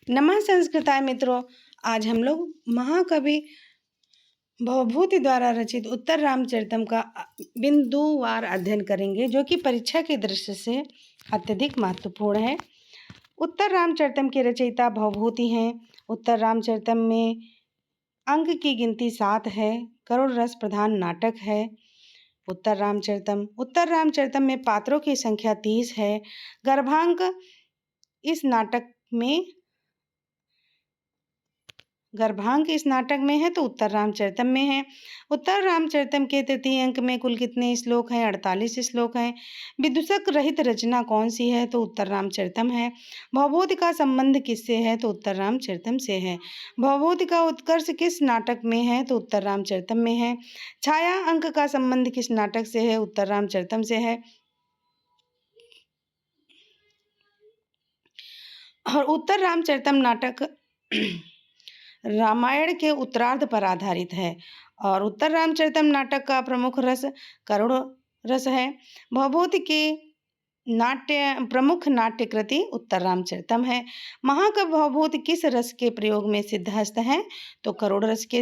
नमः संस्कृताय मित्रों। आज हम लोग महाकवि भवभूति द्वारा रचित उत्तर रामचरितम का बिंदुवार अध्ययन करेंगे, जो कि परीक्षा की दृष्टि से अत्यधिक महत्वपूर्ण है। उत्तर रामचरितम के रचयिता भवभूति हैं। उत्तर रामचरितम में अंक की गिनती 7 है। करुण रस प्रधान नाटक है उत्तर रामचरितम में पात्रों की संख्या 30 है। गर्भांक इस नाटक में है तो उत्तर रामचरितम में है। उत्तर रामचरितम के तृतीय अंक में कुल कितने श्लोक हैं? 48 श्लोक हैं। विदूषक रहित रचना कौन सी है? तो उत्तर रामचरितम है। भवभूति का संबंध किससे है? तो उत्तर रामचरितम से है। भवभूति का उत्कर्ष किस नाटक में है? तो उत्तर रामचरितम में है। छाया अंक का संबंध किस नाटक से है? उत्तर रामचरितम से है। और उत्तर रामचरितम नाटक रामायण के उत्तरार्ध पर आधारित है। और उत्तर रामचरितम नाटक का प्रमुख रस करुण रस है। भवभूति की प्रमुख नाट्य कृति उत्तर रामचरितम है। महाकवि भवभूति किस रस के प्रयोग में सिद्धहस्त हैं? तो करुण रस के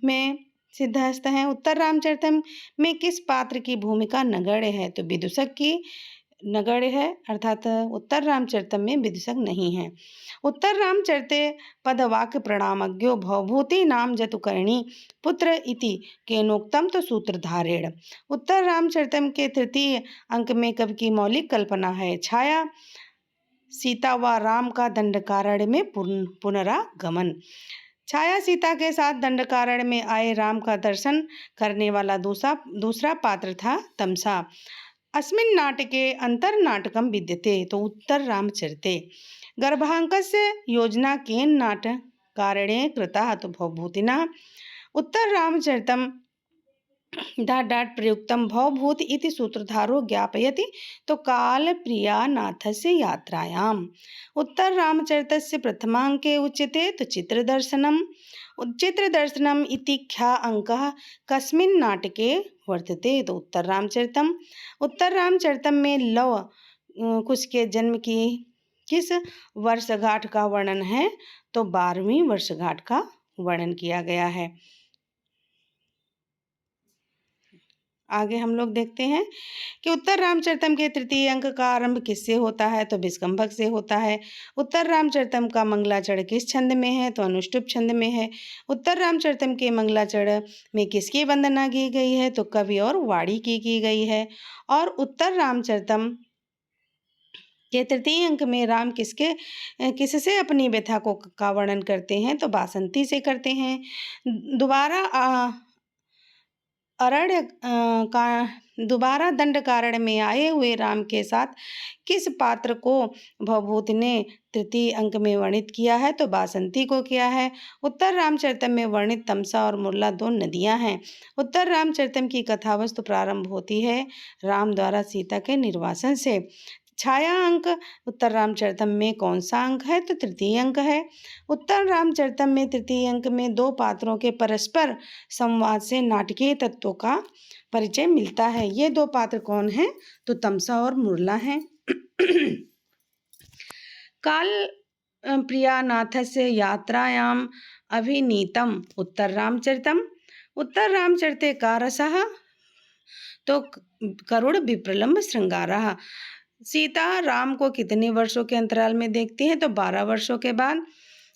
में सिद्धहस्त हैं। उत्तर रामचरितम में किस पात्र की भूमिका नगण्य है? तो विदूषक की नगण्य है, अर्थात उत्तर रामचरितम में विदूषक नहीं है। उत्तर रामचरिते पदवाक्य प्रणामज्ञो भवभूति नाम जतुकर्णी पुत्र इति केनोक्तम तो सूत्रधारेण। उत्तर रामचरितम के तृतीय अंक में कवि की मौलिक कल्पना है। छाया सीता व राम का दंडकारण्य में पुनरागमन। छाया सीता के साथ दंडकारण्य में आए राम का दर्शन करने वाला दूसरा पात्र था तमसा। अस्मिन् नाटके अंतर्नाटकं विद्यते तो उत्तर रामचरिते। गर्भाङ्कस्य योजना केन नाटकारेण कृता? तो भवभूतिना। उत्तर रामचरितम प्रयुक्तं भवभूति इति सूत्रधारो ज्ञापयति तो कालप्रियानाथस्य यात्रायाम्। उत्तर रामचरितस्य प्रथमाङ्के उच्यते तो चित्रदर्शनम् इति ख्या अंकः कस्मिन् नाटके वर्तते? तो उत्तर रामचरितम में लव कुश के जन्म की किस वर्षगांठ का वर्णन है? तो 12वीं वर्षगांठ का वर्णन किया गया है। आगे हम लोग देखते हैं कि उत्तर रामचरितम के तृतीय अंक का आरंभ किससे होता है? तो विस्कंभक से होता है। उत्तर रामचरितम का मंगलाचरण किस छंद में है? तो अनुष्टुप छंद में है। उत्तर रामचरितम के मंगलाचरण में किसकी वंदना की गई है? तो कवि और वाणी की गई है। और उत्तर रामचरितम के तृतीय अंक में राम किससे अपनी व्यथा का वर्णन करते हैं? तो बासंती से करते हैं। दोबारा दंडकारण्य में आए हुए राम के साथ किस पात्र को भवभूति ने तृतीय अंक में वर्णित किया है? तो बासंती को किया है। उत्तर रामचरितम में वर्णित तमसा और मुरला 2 नदियां हैं। उत्तर रामचरितम की कथावस्तु प्रारंभ होती है राम द्वारा सीता के निर्वासन से। छाया अंक उत्तर रामचरितम में कौन सा अंक है? तो तृतीय अंक है। उत्तर रामचरितम में तृतीय अंक में 2 पात्रों के परस्पर संवाद से नाटकीय तत्वों का परिचय मिलता है। ये 2 पात्र कौन हैं? तो तमसा और मुरला हैं। काल प्रियानाथस्य यात्रायाम अभिनीतम उत्तर रामचरिते का रसः तो करुण विप्रलंब श्रृंगारः। सीता राम को कितने वर्षों के अंतराल में देखती हैं? तो 12 वर्षों के बाद।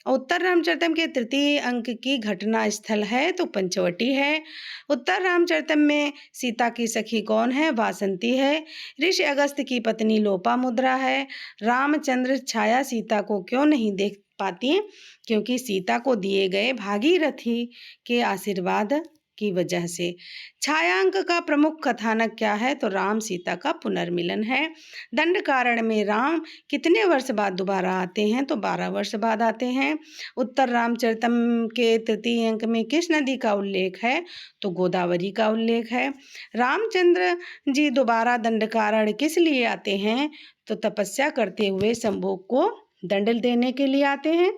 उत्तर रामचरितम के तृतीय अंक की घटना स्थल है तो पंचवटी है। उत्तर रामचरितम में सीता की सखी कौन है? वासंती है। ऋषि अगस्त्य की पत्नी लोपामुद्रा है। रामचंद्र छाया सीता को क्यों नहीं देख पाती? क्योंकि सीता को दिए गए भागीरथी के आशीर्वाद की वजह से। छायांक का प्रमुख कथानक क्या है? तो राम सीता का पुनर्मिलन है। दंडकारण्य में राम कितने वर्ष बाद दोबारा आते हैं? तो 12 वर्ष बाद आते हैं। उत्तर रामचरितम के तृतीय अंक में किस नदी का उल्लेख है? तो गोदावरी का उल्लेख है। रामचंद्र जी दोबारा दंडकारण्य किस लिए आते हैं? तो तपस्या करते हुए शंभू को दंड देने के लिए आते हैं।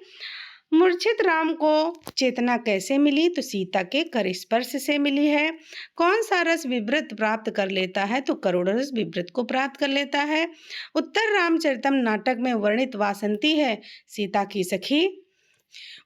मूर्छित राम को चेतना कैसे मिली? तो सीता के कर स्पर्श से मिली है। कौन सा रस विवृत प्राप्त कर लेता है? तो करुण रस विवृत को प्राप्त कर लेता है। उत्तर रामचरितम नाटक में वर्णित वासंती है सीता की सखी।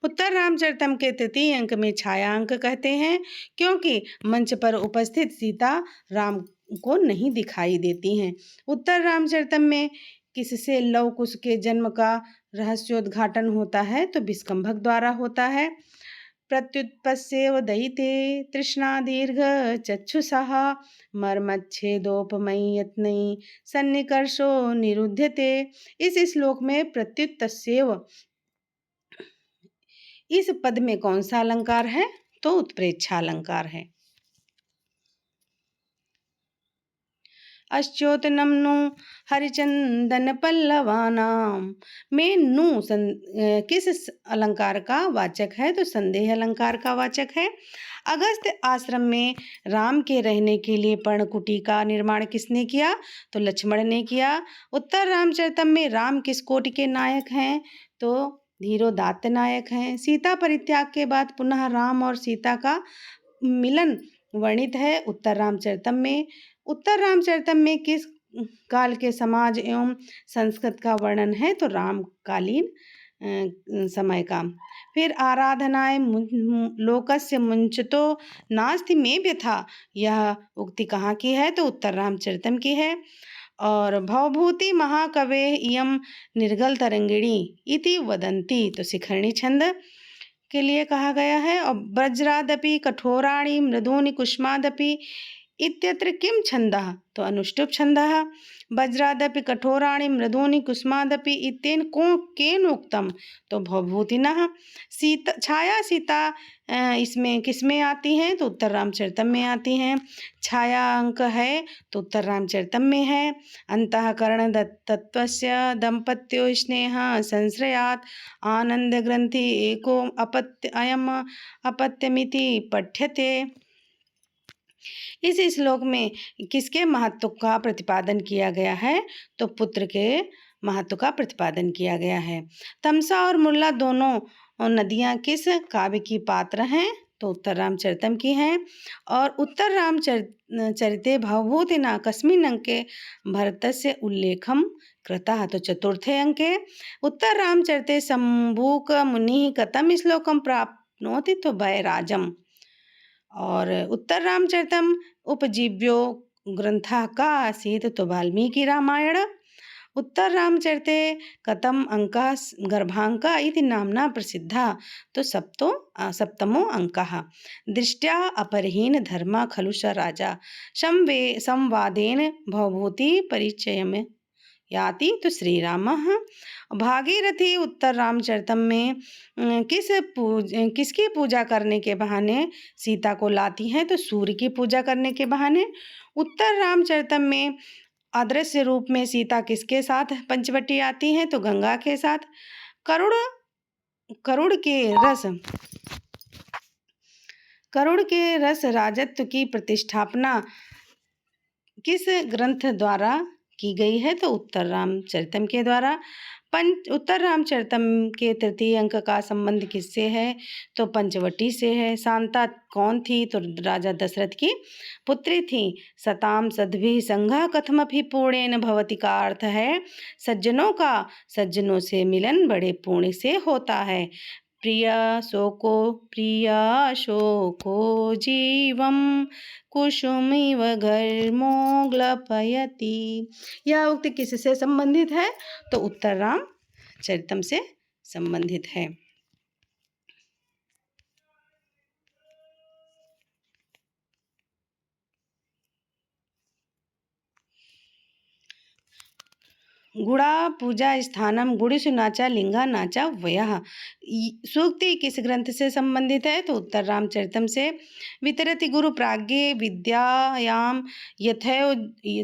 उत्तर रामचरितम के तृतीय अंक में छाया अंक कहते हैं, क्योंकि मंच पर उपस्थित सीता राम को नहीं दिखाई देती हैं। उत्तर रामचरितम में किससे लव कुश के जन्म का रहस्योद्घाटन होता है? तो विष्कंभक द्वारा होता है। प्रत्युत्पत्स्येव दयिते तृष्णा दीर्घ चक्षुषः मर्मच्छेदोपमयि यत्नै सन्निकर्षो निरुध्यते। इस श्लोक में प्रत्युत्पत्स्येव इस पद में कौन सा अलंकार है? तो उत्प्रेक्षा अलंकार है। अश्चोतनम नु हरिचंदन पल्लवानाम में किस अलंकार का वाचक है? तो संदेह अलंकार का वाचक है। अगस्त्य आश्रम में राम के रहने के लिए पर्णकुटी का निर्माण किसने किया? तो लक्ष्मण ने किया। उत्तर रामचरितम में राम किस कोटि के नायक हैं? तो धीरोदात्त नायक हैं। सीता परित्याग के बाद पुनः राम और सीता का मिलन वर्णित है उत्तर रामचरितम में। उत्तर रामचरितम में किस काल के समाज एवं संस्कृत का वर्णन है? तो रामकालीन समय का। फिर आराधनाएं लोकस्य मुंचतो नास्ति में व्यथा, यह उक्ति कहाँ की है? तो उत्तर रामचरितम की है। और भवभूति महाकवे इयम निर्गल तरंगिणी इति वदंती, तो शिखरणी छंद के लिए कहा गया है। और वज्रादपि कठोराणि मृदूनि कुष्मादपि इत्यत्र किम छंदः? तो अनुष्टुप छंदः। वज्रादपि कठोराणि मृदूनि कुष्मादपि इत्येन केन उक्तम? तो भवभूतिनः। छाया सीता इसमें किसमें आती हैं? तो उत्तर रामचरितम में आती हैं। छाया अंक है तो उत्तर रामचरितम में है। अंतःकरण तत्त्वस्य दंपत्यो स्नेह संश्रयात् आनंद ग्रंथि एको अयम अपत्यमिति पठ्यते। इस श्लोक में किसके महत्व का प्रतिपादन किया गया है? तो पुत्र के महत्व का प्रतिपादन किया गया है। तमसा और मुल्ला दोनों नदियां किस काव्य की पात्र हैं? तो उत्तर रामचरितम की हैं। और उत्तर रामचरिते भवभूतिना कस्मिन् अंके भरतस्य उल्लेखम कृतः? तो चतुर्थे अंके। उत्तर रामचरिते शंभुक मुनिः कथम श्लोकम प्राप्नोति? तो वैराजम। और उत्तर रामचरितम उपजीव्यो ग्रंथः का आसीत्? तो वाल्मीकि रामायण। उत्तर रामचरिते कथम अंकः गर्भांकः इति नाम्ना प्रसिद्धः? तो सप्तमो अंकः। दृष्ट्या अपरहीन धर्मा खलु स राजा संवादेन भवभूति परिचयम् याति? तो श्री रामः। भागीरथी उत्तर रामचरितम में किसकी पूजा करने के बहाने सीता को लाती हैं? तो सूर्य की पूजा करने के बहाने। उत्तर रामचरितम में अदृश्य रूप में सीता किसके साथ पंचवटी आती हैं? तो गंगा के साथ। करुण के रस राजत्व की प्रतिष्ठापना किस ग्रंथ द्वारा की गई है? तो उत्तर रामचरितम के द्वारा। उत्तर रामचरितम के तृतीय अंक का संबंध किससे है? तो पंचवटी से है। शांता कौन थी? तो राजा दशरथ की पुत्री थी। सताम सद्भिः संगः कथमपि पूर्णेन भवति का अर्थ है सज्जनों का सज्जनों से मिलन बड़े पुण्य से होता है। प्रिया शोको जीवम कुसुमिव घर्मो ग्लपयति। यह उक्ति किससे संबंधित है? तो उत्तर रामचरितम से संबंधित है। गुड़ा पूजा स्थानम गुड़िषु नाचा लिंगा नाचा वयः। सूक्ति किस ग्रंथ से संबंधित है? तो उत्तर रामचरितम से। वितरति गुरु प्राज्ञे विद्यायाम यथैव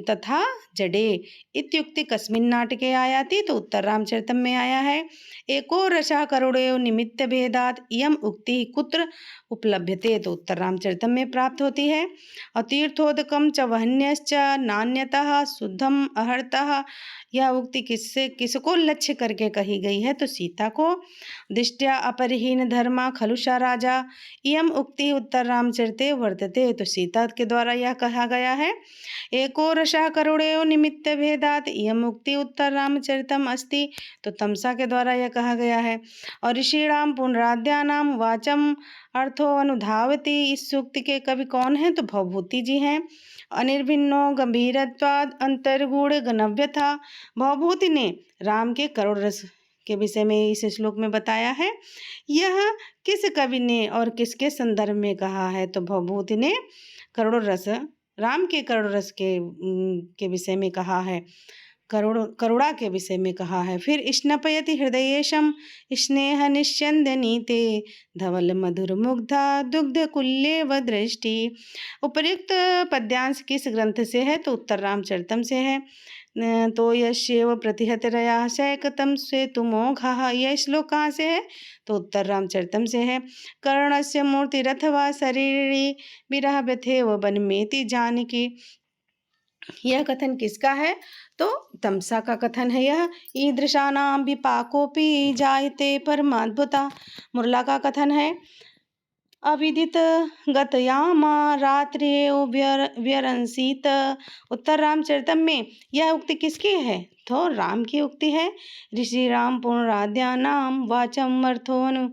तथा जडे इत्युक्ति कस्मिन् नाटके आयाति? तो उत्तर रामचरितम में आया है। एको रसः करुणयो निमित्त भेदात् इयम उक्ति कुत्र उपलभ्यते? तो उत्तर रामचरितम में प्राप्त होती है। अतीर्थोदकम च वहन्यश्च नान्यतः शुद्धम अहर्तः, यह उक्ति किसको लक्ष्य करके कही गई है? तो सीता को। दिष्ट्या अपरिहीन धर्मा खलुषा राजा, इयम उक्ति उत्तर रामचरिते वर्तते। तो सीता के द्वारा यह कहा गया है। एको रसः करुणयो निमित्त भेदात, इयम उक्ति उत्तर रामचरितम अस्ति। तो तमसा के द्वारा यह कहा गया है। और ऋषिणाम पुनराद्यानाम वाचम अर्थो अनुधावती, इस सूक्ति के कवि कौन हैं? तो भवभूति जी हैं। अनिर्भिन्नो गंभीरत्वाद अंतर्गुण गणव्य था। भवभूति ने राम के करुण रस के विषय में इस श्लोक में बताया है। यह किस कवि ने और किसके संदर्भ में कहा है? तो भवभूति ने करुण रस, राम के करुण रस के विषय में कहा है, करुणा के विषय में कहा है। फिर स्नपयति हृदयेशम स्नेह निश्चंदनीते धवल मधुर मुग्धा दुग्ध कुल्येव दृष्टि। उपर्युक्त पद्यांश किस ग्रंथ से है? तो उत्तर रामचरितम से है। तो यश्येव प्रतिहतरया शैकतम श्वेतुमोघः, यह श्लोक कहाँ से है? तो उत्तर रामचरितम से है। कर्णस्य मूर्तिरथवा शरीरी विरह व्यथेव वनमेति जानकी, यह कथन किसका है? तो तमसा का कथन है यह। ईदृशानां विपाकोऽपि जायते परमाद्भुता, मुरला का कथन है। अविदित गतयामा रात्र्यो व्यरंसीत, उत्तर रामचरितम में यह उक्ति किसकी है? तो राम की उक्ति है। ऋषि राम पुनराद्यानाम वाचम अर्थोनु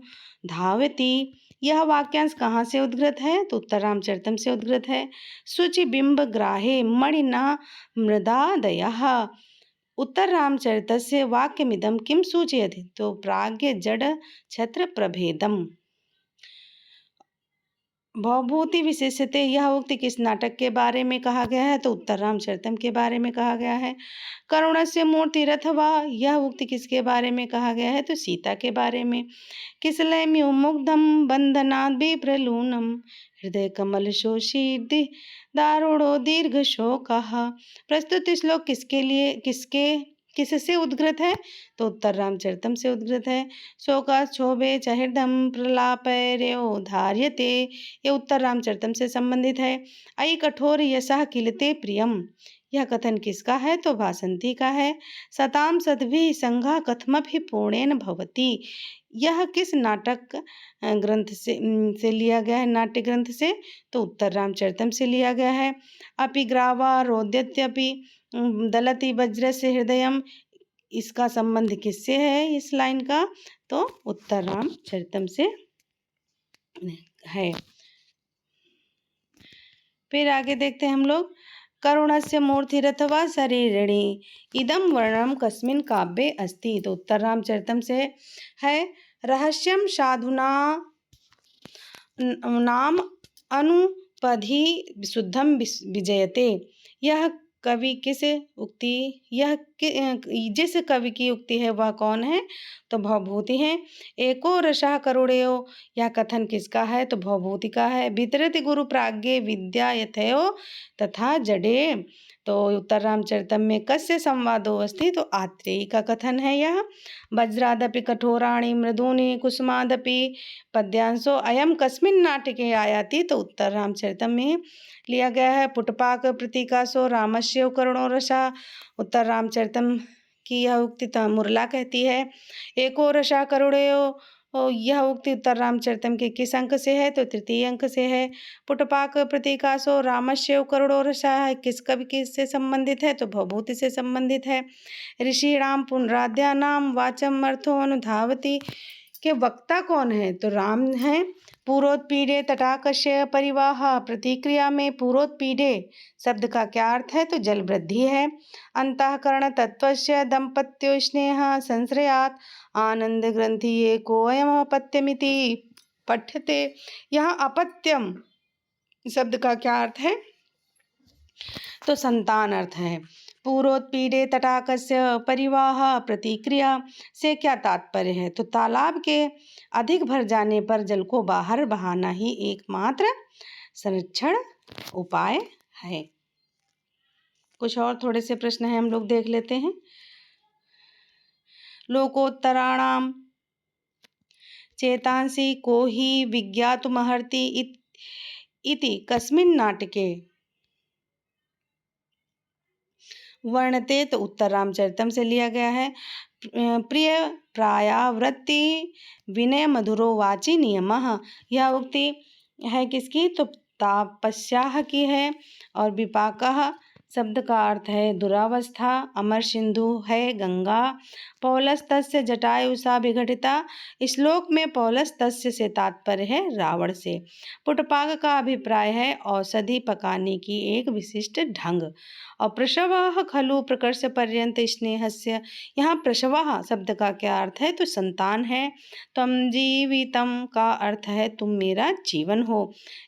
धावती, यह वाक्यांश कहाँ से उद्गृत है? तो उत्तर रामचरितम से उद्गृत है। शुचि बिंब ग्राहे मणिना मृदादयः, उत्तर रामचरितस्य वाक्यमिदं किं सूचयति? तो प्राज्ञ जड़ छत्र प्रभेदम। भवभूति विशेषते, यह उक्ति किस नाटक के बारे में कहा गया है? तो उत्तर रामचरितम के बारे में कहा गया है। करुणस्य मूर्तिरथवा, यह उक्ति किसके बारे में कहा गया है? तो सीता के बारे में। किसलयमुग्धं बंधनाद् विप्रलूनं हृदय कमल शोषित दारुणो दीर्घ शोकः, प्रस्तुत श्लोक किससे उद्गृत है? तो उत्तर रामचरितम से उद्गृत है। शोका क्षोभे च हृदयं प्रलापैर्यो धार्यते, ये उत्तर रामचरितम से संबंधित है। अयि कठोर यशः किलते प्रियम, यह कथन किसका है? तो वासंती का है। सताम सद्भिः संघा कथमपि पूर्णेन भवति, यह किस नाटक ग्रंथ से लिया गया है? नाट्य ग्रंथ से। तो उत्तर रामचरितम से लिया गया है। अपि ग्रावा रोद्यत्यपि दलति वज्र से हृदयम, इसका संबंध किससे है इस लाइन का? तो उत्तर रामचरितम से है। फिर आगे देखते हैं हम लोग। करुणस्य मूर्तिरथवा शरीरिणी इदम वर्णम कस्मिन् काव्ये अस्ति, तो उत्तर रामचरितम से है। रहस्यम साधुना नाम अनुपधि शुद्धम विजयते, यह कवि किस उक्ति, जिस कवि की उक्ति है वह कौन है? तो भवभूति है। एको रसः करुणयो, यह कथन किसका है? तो भवभूति का है। वितरति गुरु प्राज्ञे विद्या यथयो तथा जडे, तो उत्तर रामचरितम में कस्य संवादो अस्ति? तो आत्रेयी का कथन है यह। वज्रादपि कठोराणि मृदूनि कुसुमादपि पद्यांशो अयम कस्मिन् नाटके आयाति, तो उत्तर रामचरितम में लिया गया है। पुटपाक प्रतीकासो रामस्य करुणो रसा, उत्तर रामचरितम की यह उक्ति मुरला कहती है। एको रसा करुणयो, यह उक्ति उत्तर रामचरितम के किस अंक से है? तो तृतीय अंक से है। पुटपाक प्रतीकासो रामस्य करुणो रसा, किस कवि किससे संबंधित है? तो भवभूति से संबंधित है। ऋषिणाम पुनराद्यानाम वाचम अर्थो अनुधावती, के वक्ता कौन है? तो राम है। पूर्वोत्पीडे तटाकस्य परिवाह, प्रतिक्रिया में पूर्वोत्पीडे शब्द का क्या अर्थ है? तो जल वृद्धि है। अंतःकरण तत्वस्य दंपत्यो स्नेह संश्रयात आनंद ग्रंथि एकोऽयम् अपत्यमिति पठ्यते, यहाँ अपत्यम शब्द का क्या अर्थ है? तो संतान अर्थ है। पूर्वोत्पीडे तटाकस्य परिवाह, प्रतिक्रिया से क्या तात्पर्य है? तो तालाब के अधिक भर जाने पर जल को बाहर बहाना ही एकमात्र संरक्षण उपाय है। कुछ और थोड़े से प्रश्न हैं, हम लोग देख लेते हैं। लोकोत्तराणाम चेतांसी को ही विज्ञातुमर्हति इति कस्मिन् नाटके वर्णते तो उत्तर रामचरितम से लिया गया है। प्रिय प्रायावृत्ति विनय मधुरो वाची नियमः, यह उक्ति है किसकी? तो तापस्याः की है। और विपाकः शब्द का अर्थ है दुरावस्था। अमर सिंधु है गंगा। पौलस तस्य जटायुषा विघटिता, श्लोक में पौलस तस्य से तात्पर्य है रावण से। पुटपाक का अभिप्राय है औषधि पकाने की एक विशिष्ट ढंग। और प्रसवः खलु प्रकर्ष पर्यंत स्नेहस्य, यहाँ प्रसवः शब्द का क्या अर्थ है? तो संतान है। त्वं जीवितम का अर्थ है तुम मेरा जीवन हो।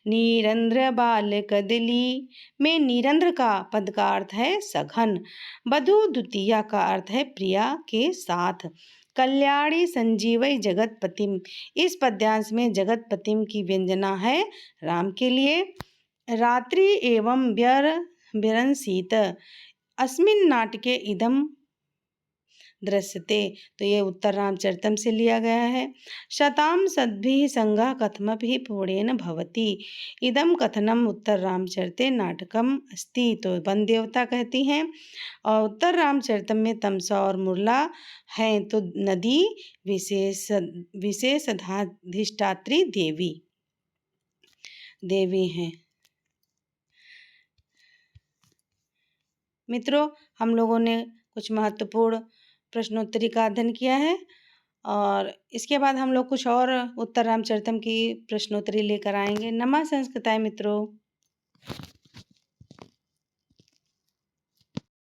नीरंद्र बाल कदली में नीरंद्र का पद का अर्थ है सघन। वधु द्वितीया का अर्थ है प्रिया के साथ। कल्याणी संजीवई जगतपतिम, इस पद्यांश में जगतपतिम की व्यंजना है राम के लिए। रात्रि एवं व्यरंसीत अस्मिन् नाटके इदम दृश्यते, तो ये उत्तर रामचरितम से लिया गया है। शताम सद्भिः संगः कथमपि पूर्णेन भवति, इदम कथनम उत्तर रामचरिते नाटकम अस्ति, तो वन देवता कहती हैं। और उत्तर रामचरितम में तमसा और मुरला हैं, तो नदी विशेषाधिष्ठात्री देवी हैं। मित्रों, हम लोगों ने कुछ महत्वपूर्ण प्रश्नोत्तरी का अध्ययन किया है और इसके बाद हम लोग कुछ और उत्तर रामचरितम की प्रश्नोत्तरी लेकर आएंगे। नमः संस्कृताय मित्रों।